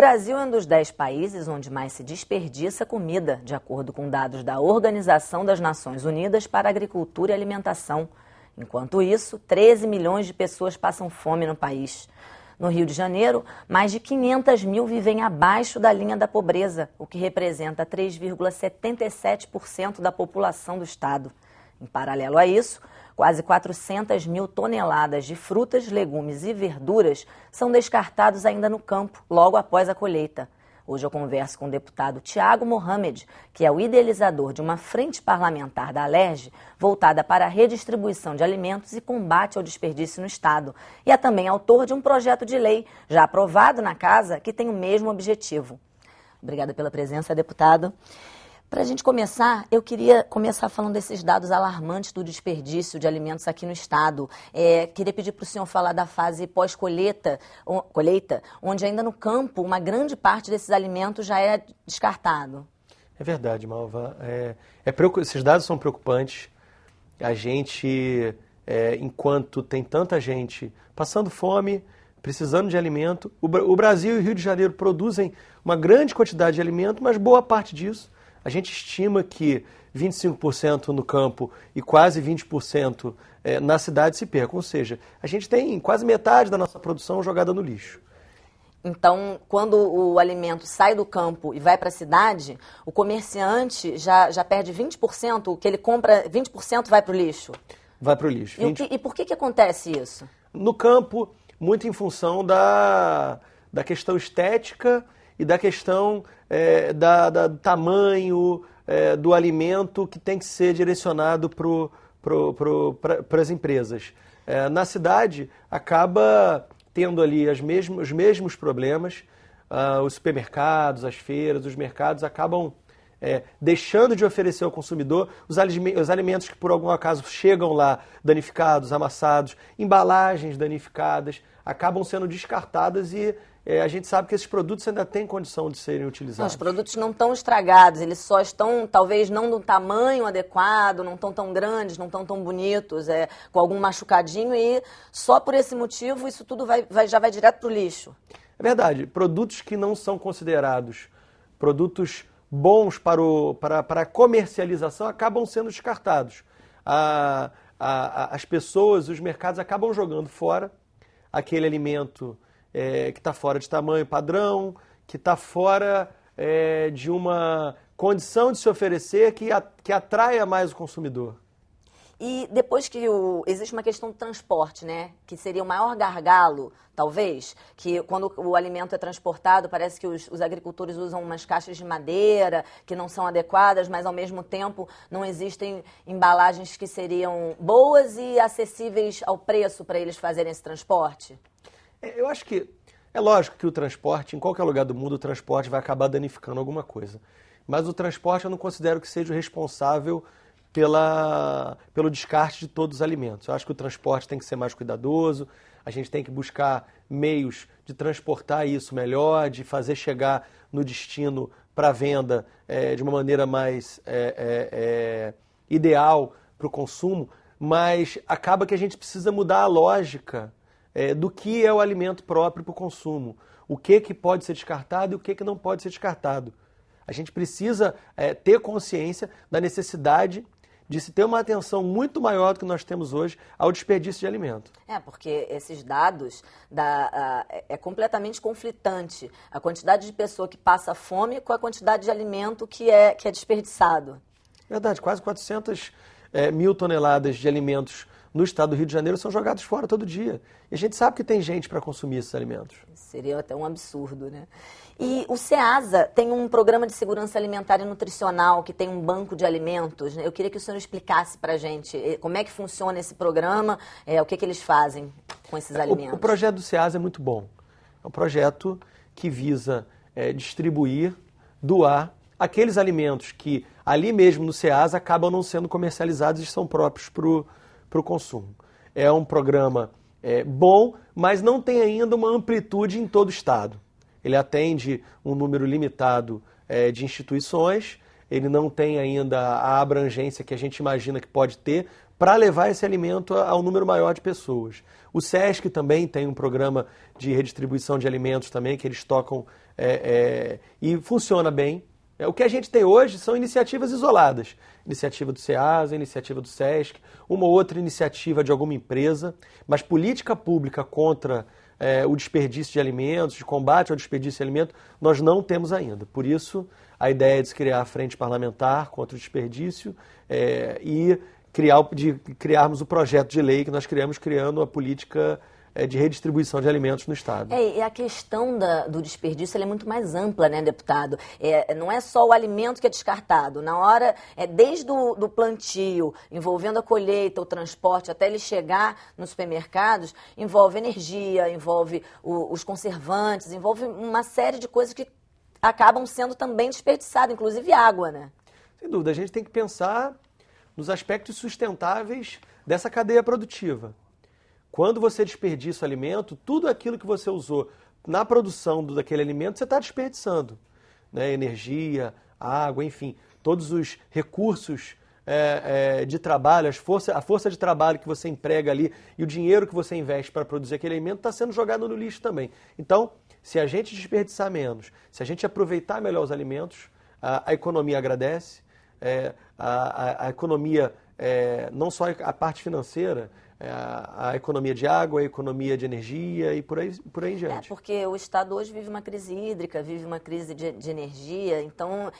Brasil é um dos 10 países onde mais se desperdiça comida, de acordo com dados da Organização das Nações Unidas para a Agricultura e Alimentação. Enquanto isso, 13 milhões de pessoas passam fome no país. No Rio de Janeiro, mais de 500 mil vivem abaixo da linha da pobreza, o que representa 3,77% da população do estado. Em paralelo a isso, quase 400 mil toneladas de frutas, legumes e verduras são descartados ainda no campo, logo após a colheita. Hoje eu converso com o deputado Tiago Mohamed, que é o idealizador de uma frente parlamentar da Alerj, voltada para a redistribuição de alimentos e combate ao desperdício no estado. E é também autor de um projeto de lei, já aprovado na casa, que tem o mesmo objetivo. Obrigada pela presença, deputado. Para a gente começar, eu queria começar falando desses dados alarmantes do desperdício de alimentos aqui no estado. Queria pedir para o senhor falar da fase pós-colheita, onde ainda no campo uma grande parte desses alimentos já é descartado. É verdade, Malva. Esses dados são preocupantes. A gente, enquanto tem tanta gente passando fome, precisando de alimento, o Brasil e o Rio de Janeiro produzem uma grande quantidade de alimento, mas boa parte disso, a gente estima que 25% no campo e quase 20% na cidade se percam. Ou seja, a gente tem quase metade da nossa produção jogada no lixo. Então, quando o alimento sai do campo e vai para a cidade, o comerciante já perde 20%, o que ele compra, 20% vai para o lixo? Vai para o lixo. E por que acontece isso? No campo, muito em função da questão estética e da questão do tamanho do alimento que tem que ser direcionado para as empresas. Na cidade, acaba tendo ali os mesmos problemas. Os supermercados, as feiras, os mercados acabam deixando de oferecer ao consumidor os alimentos que por algum acaso chegam lá danificados, amassados, embalagens danificadas, acabam sendo descartadas e a gente sabe que esses produtos ainda têm condição de serem utilizados. Os produtos não estão estragados, eles só estão, talvez, não do tamanho adequado, não estão tão grandes, não estão tão bonitos, com algum machucadinho, e só por esse motivo isso tudo já vai direto para o lixo. É verdade. Produtos que não são considerados produtos bons para a comercialização acabam sendo descartados. As pessoas, os mercados acabam jogando fora aquele alimento que está fora de tamanho padrão, que está fora de uma condição de se oferecer que atraia mais o consumidor. E depois que existe uma questão do transporte, né? Que seria o maior gargalo, talvez, que quando o alimento é transportado, parece que os agricultores usam umas caixas de madeira que não são adequadas, mas ao mesmo tempo não existem embalagens que seriam boas e acessíveis ao preço para eles fazerem esse transporte. Eu acho que é lógico que o transporte, em qualquer lugar do mundo, o transporte vai acabar danificando alguma coisa. Mas o transporte eu não considero que seja o responsável pelo descarte de todos os alimentos. Eu acho que o transporte tem que ser mais cuidadoso, a gente tem que buscar meios de transportar isso melhor, de fazer chegar no destino para venda de uma maneira mais ideal para o consumo, mas acaba que a gente precisa mudar a lógica do que é o alimento próprio para o consumo. O que pode ser descartado e o que não pode ser descartado. A gente precisa ter consciência da necessidade de se ter uma atenção muito maior do que nós temos hoje ao desperdício de alimento. Porque esses dados é completamente conflitante. A quantidade de pessoa que passa fome com a quantidade de alimento que é desperdiçado. Verdade, quase 400 mil toneladas de alimentos no estado do Rio de Janeiro são jogados fora todo dia. E a gente sabe que tem gente para consumir esses alimentos. Seria até um absurdo, né? E o SEASA tem um programa de segurança alimentar e nutricional que tem um banco de alimentos. Eu queria que o senhor explicasse para a gente como é que funciona esse programa, o que eles fazem com esses alimentos. O projeto do SEASA é muito bom. É um projeto que visa distribuir, doar aqueles alimentos que ali mesmo no SEASA acabam não sendo comercializados e são próprios para o consumo. É um programa bom, mas não tem ainda uma amplitude em todo o estado. Ele atende um número limitado de instituições, ele não tem ainda a abrangência que a gente imagina que pode ter para levar esse alimento ao número maior de pessoas. O SESC também tem um programa de redistribuição de alimentos também, que eles tocam e funciona bem. O que a gente tem hoje são iniciativas isoladas. Iniciativa do SEASA, iniciativa do SESC, uma ou outra iniciativa de alguma empresa, mas política pública contra o desperdício de alimentos, de combate ao desperdício de alimentos, nós não temos ainda. Por isso, a ideia de se criar a frente parlamentar contra o desperdício e criarmos o projeto de lei que nós criando a política de redistribuição de alimentos no Estado. E a questão do desperdício ela é muito mais ampla, né, deputado? Não é só o alimento que é descartado. Na hora, desde o plantio, envolvendo a colheita, o transporte, até ele chegar nos supermercados, envolve energia, envolve os conservantes, envolve uma série de coisas que acabam sendo também desperdiçadas, inclusive água, né? Sem dúvida, a gente tem que pensar nos aspectos sustentáveis dessa cadeia produtiva. Quando você desperdiça o alimento, tudo aquilo que você usou na produção daquele alimento, você está desperdiçando. Né? Energia, água, enfim, todos os recursos de trabalho, a força de trabalho que você emprega ali e o dinheiro que você investe para produzir aquele alimento está sendo jogado no lixo também. Então, se a gente desperdiçar menos, se a gente aproveitar melhor os alimentos, a economia agradece, a economia, não só a parte financeira, a economia de água, a economia de energia e por aí em diante. Porque o Estado hoje vive uma crise hídrica, vive uma crise de energia, então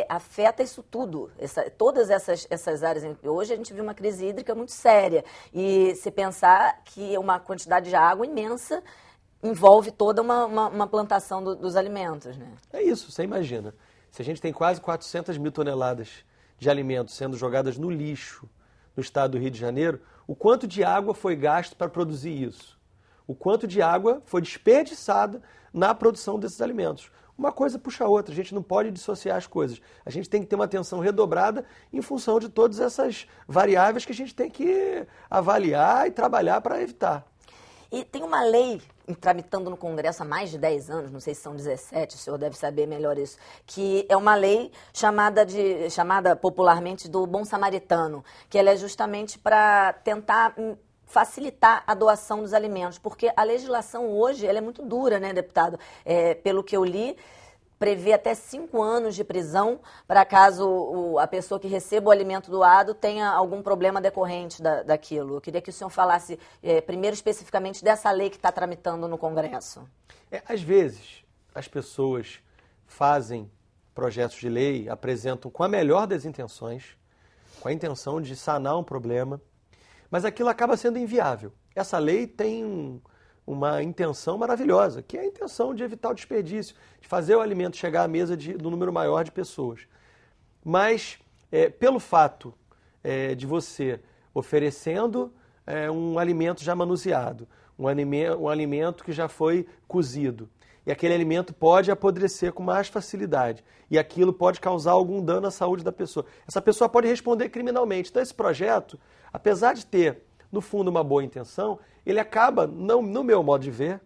afeta isso tudo, todas essas áreas. Hoje a gente vive uma crise hídrica muito séria e se pensar que uma quantidade de água imensa envolve toda uma plantação dos alimentos, né? É isso, você imagina. Se a gente tem quase 400 mil toneladas de alimentos sendo jogadas no lixo no estado do Rio de Janeiro, o quanto de água foi gasto para produzir isso? O quanto de água foi desperdiçada na produção desses alimentos? Uma coisa puxa a outra, a gente não pode dissociar as coisas. A gente tem que ter uma atenção redobrada em função de todas essas variáveis que a gente tem que avaliar e trabalhar para evitar. E tem uma lei tramitando no Congresso há mais de 10 anos, não sei se são 17, o senhor deve saber melhor isso, que é uma lei chamada popularmente do Bom Samaritano, que ela é justamente para tentar facilitar a doação dos alimentos, porque a legislação hoje ela é muito dura, né, deputado? Pelo que eu li, prevê até 5 anos de prisão para caso a pessoa que receba o alimento doado tenha algum problema decorrente daquilo. Eu queria que o senhor falasse primeiro especificamente dessa lei que está tramitando no Congresso. Às vezes, as pessoas fazem projetos de lei, apresentam com a melhor das intenções, com a intenção de sanar um problema, mas aquilo acaba sendo inviável. Essa lei tem uma intenção maravilhosa, que é a intenção de evitar o desperdício, de fazer o alimento chegar à mesa do número maior de pessoas. Mas, pelo fato de você oferecendo um alimento já manuseado, um alimento que já foi cozido, e aquele alimento pode apodrecer com mais facilidade, e aquilo pode causar algum dano à saúde da pessoa. Essa pessoa pode responder criminalmente. Então, esse projeto, apesar de ter, no fundo, uma boa intenção, ele acaba, no meu modo de ver,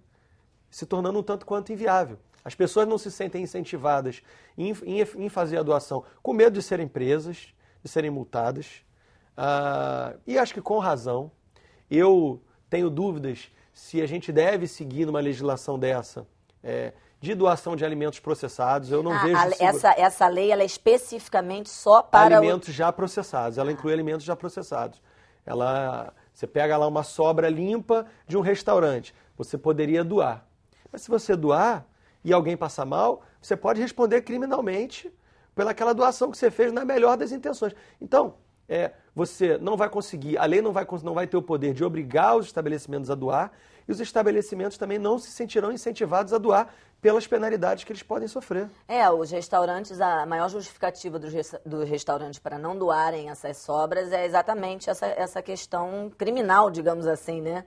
se tornando um tanto quanto inviável. As pessoas não se sentem incentivadas em fazer a doação com medo de serem presas, de serem multadas. E acho que com razão. Eu tenho dúvidas se a gente deve seguir numa legislação dessa de doação de alimentos processados. Eu não vejo... Essa lei ela é especificamente só para... Alimentos já processados. Ela inclui alimentos já processados. Você pega lá uma sobra limpa de um restaurante, você poderia doar. Mas se você doar e alguém passar mal, você pode responder criminalmente pelaquela doação que você fez na melhor das intenções. Então, você não vai conseguir, a lei não vai ter o poder de obrigar os estabelecimentos a doar, e os estabelecimentos também não se sentirão incentivados a doar pelas penalidades que eles podem sofrer. Os restaurantes, a maior justificativa dos restaurantes para não doarem essas sobras é exatamente essa questão criminal, digamos assim, né?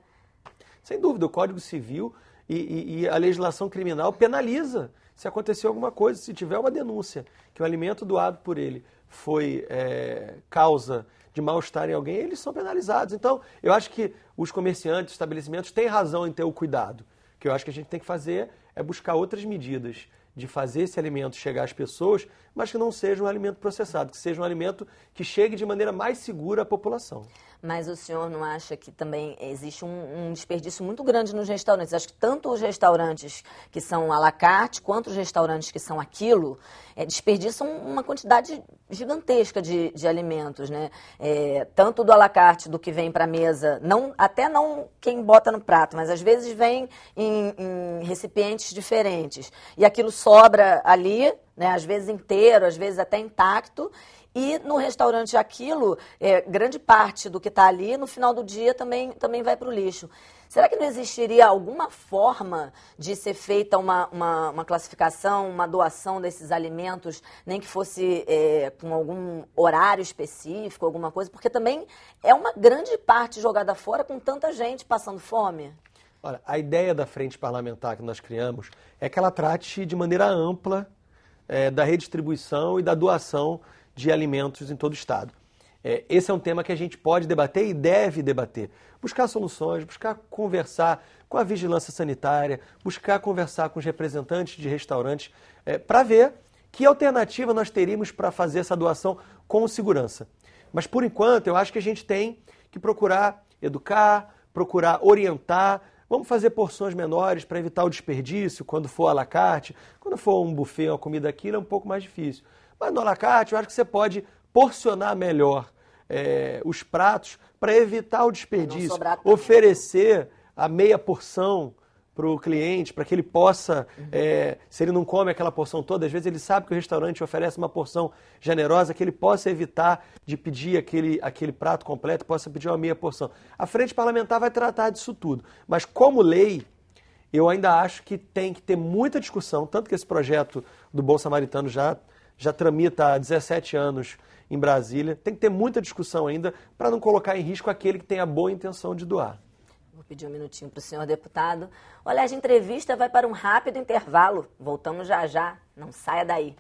Sem dúvida, o Código Civil e a legislação criminal penaliza se acontecer alguma coisa, se tiver uma denúncia que o alimento doado por ele foi causa de mal-estar em alguém, eles são penalizados. Então, eu acho que os comerciantes, estabelecimentos têm razão em ter o cuidado. O que eu acho que a gente tem que fazer é buscar outras medidas de fazer esse alimento chegar às pessoas, mas que não seja um alimento processado, que seja um alimento que chegue de maneira mais segura à população. Mas o senhor não acha que também existe um desperdício muito grande nos restaurantes? Acho que tanto os restaurantes que são à la carte, quanto os restaurantes que são aquilo, desperdiçam uma quantidade gigantesca de alimentos, né? Tanto do à la carte, do que vem para a mesa, até não quem bota no prato, mas às vezes vem em recipientes diferentes. E aquilo sobra ali, né? Às vezes inteiro, às vezes até intacto. E no restaurante aquilo, grande parte do que está ali, no final do dia também vai para o lixo. Será que não existiria alguma forma de ser feita uma classificação, uma doação desses alimentos, nem que fosse com algum horário específico, alguma coisa? Porque também é uma grande parte jogada fora com tanta gente passando fome. Olha, a ideia da frente parlamentar que nós criamos é que ela trate de maneira ampla da redistribuição e da doação de alimentos em todo o Estado. Esse é um tema que a gente pode debater e deve debater. Buscar soluções, buscar conversar com a vigilância sanitária, buscar conversar com os representantes de restaurantes, para ver que alternativa nós teríamos para fazer essa doação com segurança. Mas, por enquanto, eu acho que a gente tem que procurar educar, procurar orientar. Vamos fazer porções menores para evitar o desperdício quando for à la carte. Quando for um buffet, uma comida aquilo, é um pouco mais difícil. Mas no à la carte, eu acho que você pode porcionar melhor os pratos para evitar o desperdício, oferecer a meia porção para o cliente, para que ele possa, se ele não come aquela porção toda, às vezes ele sabe que o restaurante oferece uma porção generosa, que ele possa evitar de pedir aquele prato completo, possa pedir uma meia porção. A frente parlamentar vai tratar disso tudo, mas como lei, eu ainda acho que tem que ter muita discussão, tanto que esse projeto do Bom Samaritano já tramita há 17 anos em Brasília. Tem que ter muita discussão ainda para não colocar em risco aquele que tem a boa intenção de doar. Vou pedir um minutinho para o senhor deputado. Olha, a entrevista vai para um rápido intervalo. Voltamos já já. Não saia daí.